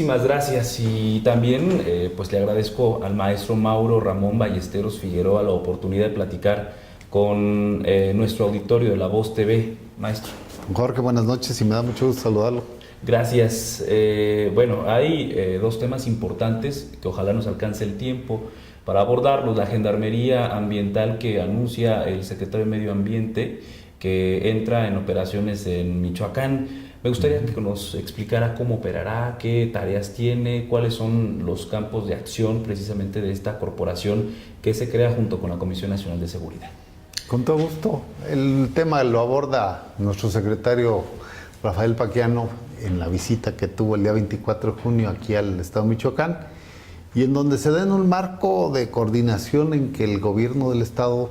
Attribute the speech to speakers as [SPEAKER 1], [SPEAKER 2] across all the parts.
[SPEAKER 1] Muchísimas gracias y también pues le agradezco al maestro Mauro Ramón Ballesteros Figueroa la oportunidad de platicar con nuestro auditorio de La Voz TV. Maestro.
[SPEAKER 2] Jorge, buenas noches y me da mucho gusto saludarlo.
[SPEAKER 1] Gracias. Bueno, hay dos temas importantes que ojalá nos alcance el tiempo para abordarlos. La gendarmería ambiental que anuncia el secretario de Medio Ambiente que entra en operaciones en Michoacán. Me gustaría que nos explicara cómo operará, qué tareas tiene, cuáles son los campos de acción precisamente de esta corporación que se crea junto con la Comisión Nacional de Seguridad.
[SPEAKER 2] Con todo gusto. El tema lo aborda nuestro secretario Rafael Paquiano en la visita que tuvo el día 24 de junio aquí al estado de Michoacán, y en donde se da en un marco de coordinación en que el gobierno del estado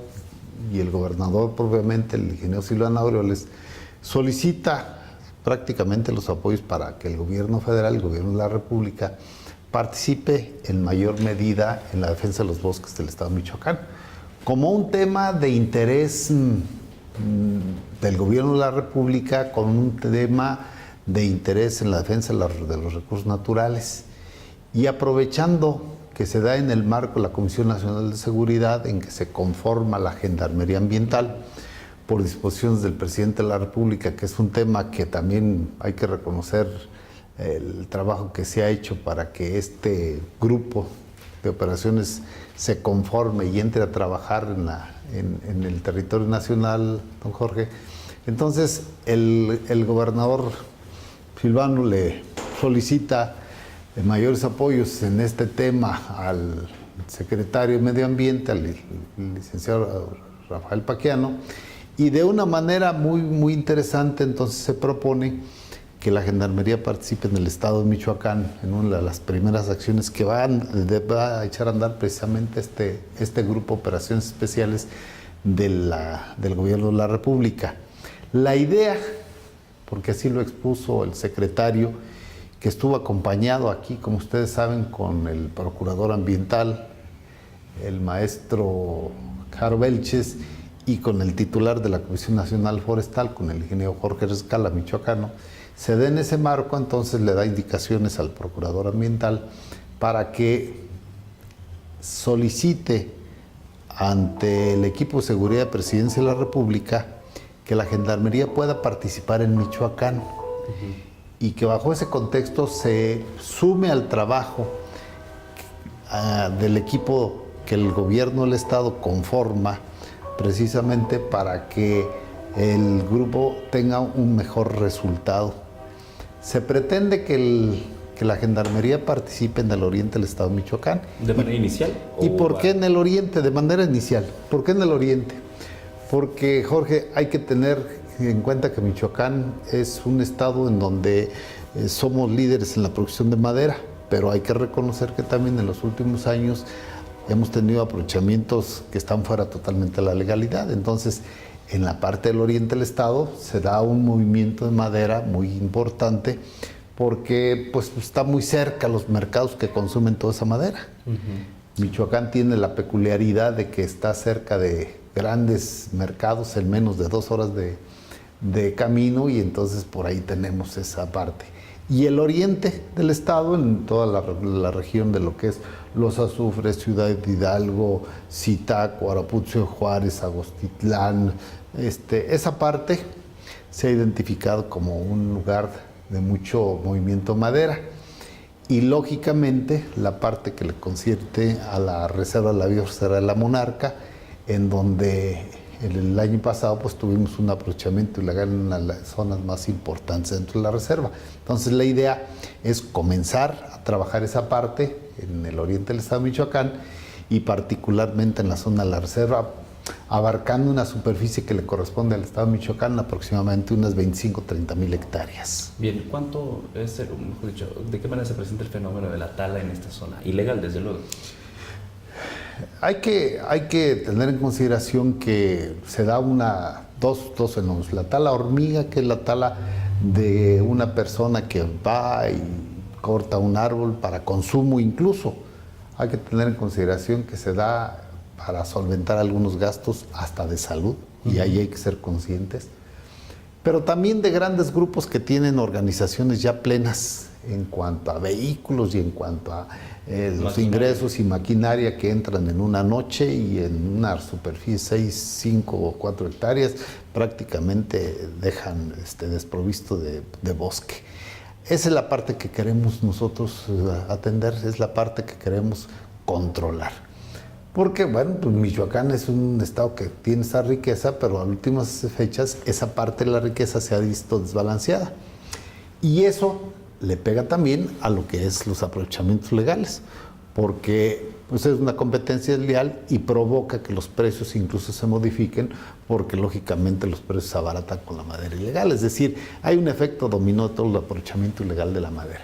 [SPEAKER 2] y el gobernador propiamente, el ingeniero Silvano Aureoles, solicita prácticamente los apoyos para que el gobierno federal, el gobierno de la República, participe en mayor medida en la defensa de los bosques del estado de Michoacán, como un tema de interés del gobierno de la República, con un tema de interés en la defensa de los recursos naturales, y aprovechando que se da en el marco de la Comisión Nacional de Seguridad, en que se conforma la Gendarmería Ambiental, por disposiciones del presidente de la República, que es un tema que también hay que reconocer el trabajo que se ha hecho para que este grupo de operaciones se conforme y entre a trabajar en el territorio nacional, don Jorge. Entonces, el gobernador Silvano le solicita mayores apoyos en este tema al secretario de Medio Ambiente, al licenciado Rafael Paquiano, y de una manera muy interesante entonces se propone que la Gendarmería participe en el estado de Michoacán en una de las primeras acciones que va a echar a andar precisamente este grupo de operaciones especiales del gobierno de la República. La idea, porque así lo expuso el secretario, que estuvo acompañado aquí, como ustedes saben, con el procurador ambiental, el maestro Caro Belches, y con el titular de la Comisión Nacional Forestal, con el ingeniero Jorge Rescala, michoacano, se da en ese marco, entonces le da indicaciones al procurador ambiental para que solicite ante el equipo de seguridad de Presidencia de la República que la Gendarmería pueda participar en Michoacán y que bajo ese contexto se sume al trabajo del equipo que el gobierno del estado conforma precisamente para que el grupo tenga un mejor resultado. Se pretende que la Gendarmería participe en el oriente del estado de Michoacán.
[SPEAKER 1] ¿De manera inicial?
[SPEAKER 2] ¿Y por qué en el oriente? De manera inicial. ¿Por qué en el oriente? Porque, Jorge, hay que tener en cuenta que Michoacán es un estado en donde somos líderes en la producción de madera, pero hay que reconocer que también en los últimos años hemos tenido aprovechamientos que están fuera totalmente de la legalidad. Entonces, en la parte del oriente del estado se da un movimiento de madera muy importante porque pues, está muy cerca los mercados que consumen toda esa madera. Michoacán tiene la peculiaridad de que está cerca de grandes mercados en menos de 2 horas de camino, y entonces por ahí tenemos esa parte. Y el oriente del estado, en toda la región de lo que es Los Azufres, Ciudad de Hidalgo, Zitácuaro, Arapucio de Juárez, Agostitlán, esa parte se ha identificado como un lugar de mucho movimiento madera. Y lógicamente la parte que le concierne a la Reserva de la Biosfera de la Monarca, en donde el año pasado pues tuvimos un aprovechamiento ilegal en una de las zonas más importantes dentro de la reserva. Entonces la idea es comenzar a trabajar esa parte en el oriente del estado de Michoacán y particularmente en la zona de la reserva, abarcando una superficie que le corresponde al estado de Michoacán, aproximadamente unas 25-30,000 hectáreas.
[SPEAKER 1] Bien, ¿cuánto es, mejor dicho, de qué manera se presenta el fenómeno de la tala en esta zona? Ilegal, desde luego.
[SPEAKER 2] Hay que tener en consideración que se da dos fenómenos. La tala hormiga, que es la tala de una persona que va y corta un árbol para consumo incluso. Hay que tener en consideración que se da para solventar algunos gastos hasta de salud, y ahí hay que ser conscientes. Pero también de grandes grupos que tienen organizaciones ya plenas en cuanto a vehículos y en cuanto a los ingresos y maquinaria que entran en una noche y en una superficie 6, 5 o 4 hectáreas prácticamente dejan desprovisto de bosque. Esa es la parte que queremos nosotros atender, es la parte que queremos controlar. Porque, bueno, pues Michoacán es un estado que tiene esa riqueza, pero a últimas fechas esa parte de la riqueza se ha visto desbalanceada. Y eso le pega también a lo que es los aprovechamientos legales, porque pues, es una competencia desleal y provoca que los precios incluso se modifiquen, porque lógicamente los precios se abaratan con la madera ilegal. Es decir, hay un efecto dominó de todo el aprovechamiento ilegal de la madera.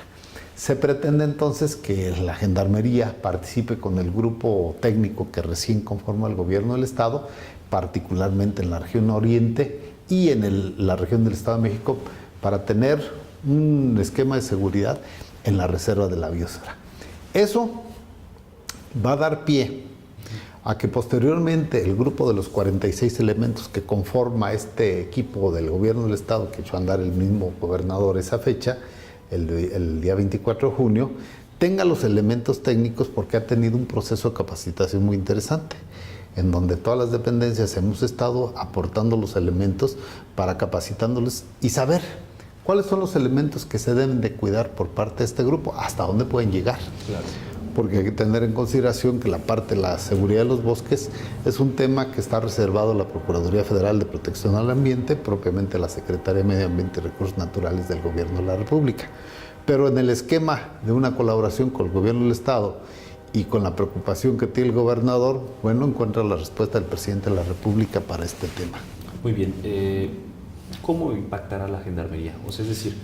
[SPEAKER 2] Se pretende entonces que la Gendarmería participe con el grupo técnico que recién conforma el gobierno del Estado, particularmente en la región oriente y en la región del Estado de México, para tener un esquema de seguridad en la reserva de la biosfera. Eso va a dar pie a que posteriormente el grupo de los 46 elementos que conforma este equipo del gobierno del Estado, que echó a andar el mismo gobernador esa fecha, el día 24 de junio, tenga los elementos técnicos, porque ha tenido un proceso de capacitación muy interesante, en donde todas las dependencias hemos estado aportando los elementos para capacitándoles y saber cuáles son los elementos que se deben de cuidar por parte de este grupo, hasta dónde pueden llegar. Claro. Porque hay que tener en consideración que la parte de la seguridad de los bosques es un tema que está reservado a la Procuraduría Federal de Protección al Ambiente, propiamente a la Secretaría de Medio Ambiente y Recursos Naturales del Gobierno de la República. Pero en el esquema de una colaboración con el Gobierno del Estado y con la preocupación que tiene el gobernador, bueno, encuentra la respuesta del Presidente de la República para este tema.
[SPEAKER 1] Muy bien. ¿Cómo impactará la Gendarmería? O sea, es decir,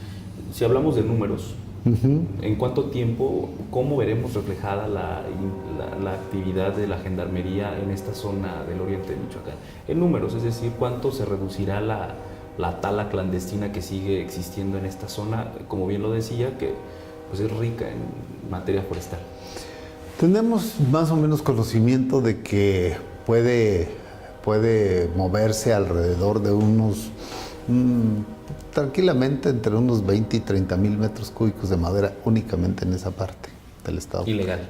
[SPEAKER 1] si hablamos de números, ¿en cuánto tiempo, cómo veremos reflejada la actividad de la Gendarmería en esta zona del oriente de Michoacán? En números, es decir, ¿cuánto se reducirá la tala clandestina que sigue existiendo en esta zona? Como bien lo decía, que pues, es rica en materia forestal.
[SPEAKER 2] Tenemos más o menos conocimiento de que puede moverse alrededor de unos tranquilamente entre unos 20 y 30 mil metros cúbicos de madera únicamente en esa parte del estado.
[SPEAKER 1] Ilegal.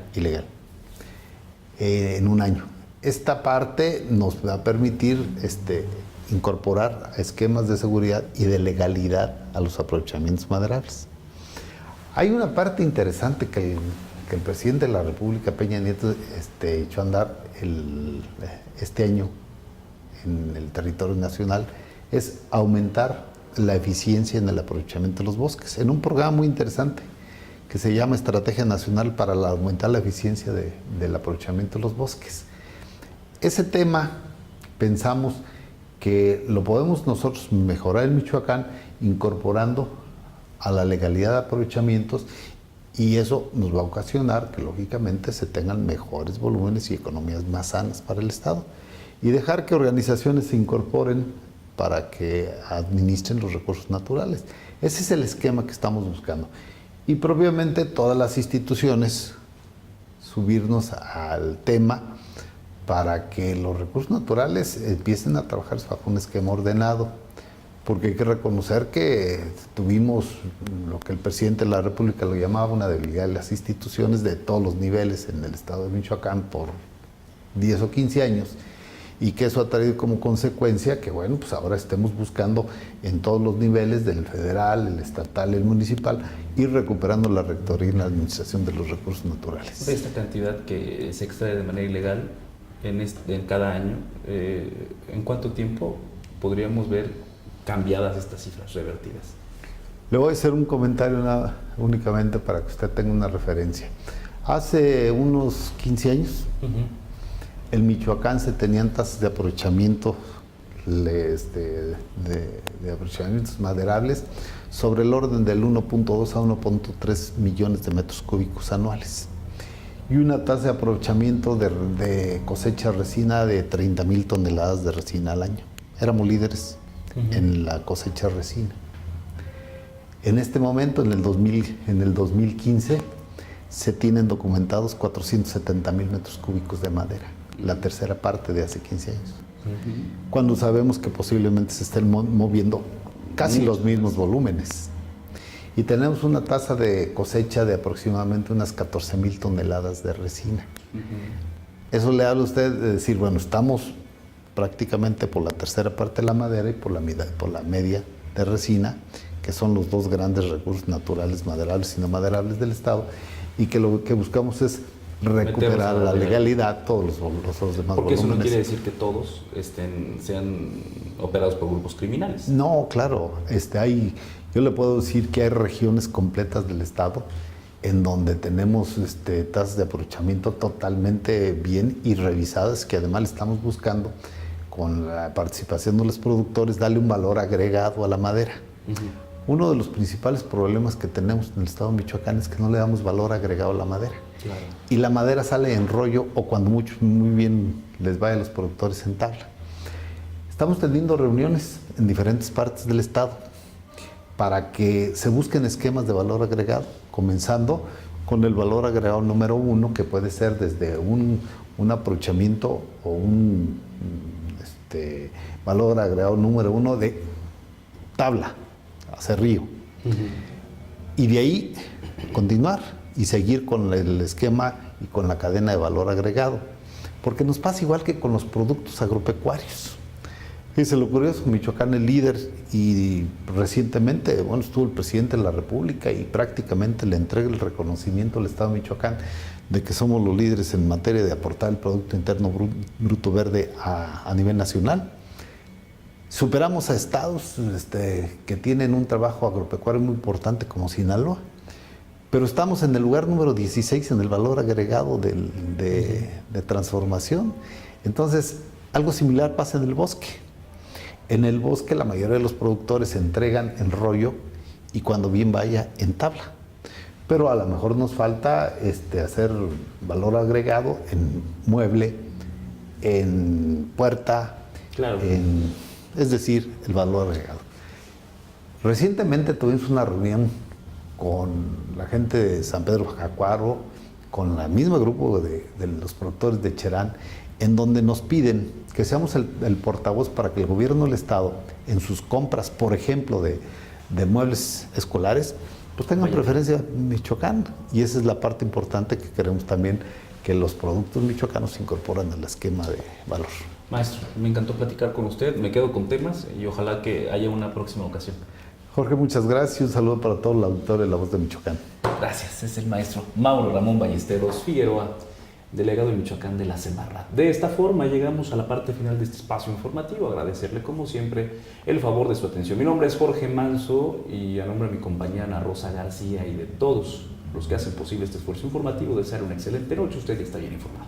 [SPEAKER 2] En un año. Esta parte nos va a permitir incorporar esquemas de seguridad y de legalidad a los aprovechamientos maderables. Hay una parte interesante que el presidente de la República, Peña Nieto, echó a andar este año en el territorio nacional, es aumentar la eficiencia en el aprovechamiento de los bosques, en un programa muy interesante que se llama Estrategia Nacional para aumentar la eficiencia del aprovechamiento de los bosques. Ese tema pensamos que lo podemos nosotros mejorar en Michoacán incorporando a la legalidad de aprovechamientos, y eso nos va a ocasionar que lógicamente se tengan mejores volúmenes y economías más sanas para el Estado, y dejar que organizaciones se incorporen para que administren los recursos naturales. Ese es el esquema que estamos buscando. Y propiamente todas las instituciones subirnos al tema para que los recursos naturales empiecen a trabajar bajo un esquema ordenado, porque hay que reconocer que tuvimos lo que el presidente de la República lo llamaba una debilidad de las instituciones de todos los niveles en el estado de Michoacán por 10 o 15 años, y que eso ha traído como consecuencia que, bueno, pues ahora estemos buscando en todos los niveles, del federal, el estatal, el municipal, ir recuperando la rectoría y la administración de los recursos naturales.
[SPEAKER 1] Esta cantidad que se extrae de manera ilegal en cada año, ¿en cuánto tiempo podríamos ver cambiadas estas cifras, revertidas?
[SPEAKER 2] Le voy a hacer un comentario únicamente para que usted tenga una referencia. Hace unos 15 años, en Michoacán se tenían tasas de aprovechamiento de aprovechamientos maderables sobre el orden del 1.2 a 1.3 millones de metros cúbicos anuales, y una tasa de aprovechamiento de cosecha de resina de 30,000 toneladas de resina al año. Éramos líderes en la cosecha de resina. En este momento, en el 2015, se tienen documentados 470,000 metros cúbicos de madera, la tercera parte de hace 15 años. Cuando sabemos que posiblemente se estén moviendo casi los mismos volúmenes. y tenemos una tasa de cosecha de aproximadamente unas 14,000 toneladas de resina. Eso le habla a usted de decir, bueno, estamos prácticamente por la tercera parte de la madera y por la media de resina, que son los dos grandes recursos naturales, maderables y no maderables del Estado, y que lo que buscamos es recuperar la legalidad, todos los demás
[SPEAKER 1] Porque eso no
[SPEAKER 2] volúmenes.
[SPEAKER 1] quiere decir que todos sean operados por grupos criminales.
[SPEAKER 2] No, claro, yo le puedo decir que hay regiones completas del Estado en donde tenemos tasas de aprovechamiento totalmente bien y revisadas, que además le estamos buscando, con la participación de los productores, darle un valor agregado a la madera. Uno de los principales problemas que tenemos en el estado de Michoacán es que no le damos valor agregado a la madera.
[SPEAKER 1] Claro.
[SPEAKER 2] Y la madera sale en rollo o cuando muy bien les vaya a los productores en tabla. Estamos teniendo reuniones en diferentes partes del estado para que se busquen esquemas de valor agregado, comenzando con el valor agregado número 1, que puede ser desde un aprovechamiento o un valor agregado número 1 de tabla, hacer río. Y de ahí continuar y seguir con el esquema y con la cadena de valor agregado. Porque nos pasa igual que con los productos agropecuarios. Fíjense lo curioso, Michoacán es líder y recientemente, estuvo el presidente de la República y prácticamente le entrega el reconocimiento al Estado de Michoacán de que somos los líderes en materia de aportar el Producto Interno Bruto Verde a nivel nacional. Superamos a estados que tienen un trabajo agropecuario muy importante como Sinaloa, pero estamos en el lugar número 16 en el valor agregado de transformación. Entonces, algo similar pasa en el bosque. En el bosque la mayoría de los productores se entregan en rollo y cuando bien vaya en tabla. Pero a lo mejor nos falta hacer valor agregado en mueble, en puerta,
[SPEAKER 1] Claro.
[SPEAKER 2] es decir, el valor agregado. Recientemente tuvimos una reunión con la gente de San Pedro Jacuaro, con el mismo grupo de los productores de Cherán, en donde nos piden que seamos el portavoz para que el gobierno del Estado, en sus compras, por ejemplo, de muebles escolares, pues tengan preferencia en Michoacán. Y esa es la parte importante que queremos también, que los productos michoacanos se incorporan al esquema de valor.
[SPEAKER 1] Maestro, me encantó platicar con usted, me quedo con temas y ojalá que haya una próxima ocasión.
[SPEAKER 2] Jorge, muchas gracias y un saludo para todo el auditorio de La Voz de Michoacán.
[SPEAKER 1] Gracias, es el maestro Mauro Ramón Ballesteros Figueroa, delegado de Michoacán de la Semarnat. De esta forma llegamos a la parte final de este espacio informativo. Agradecerle como siempre el favor de su atención. Mi nombre es Jorge Manso y a nombre de mi compañera Ana Rosa García y de todos los que hacen posible este esfuerzo informativo, desear una excelente noche. Usted ya está bien informado.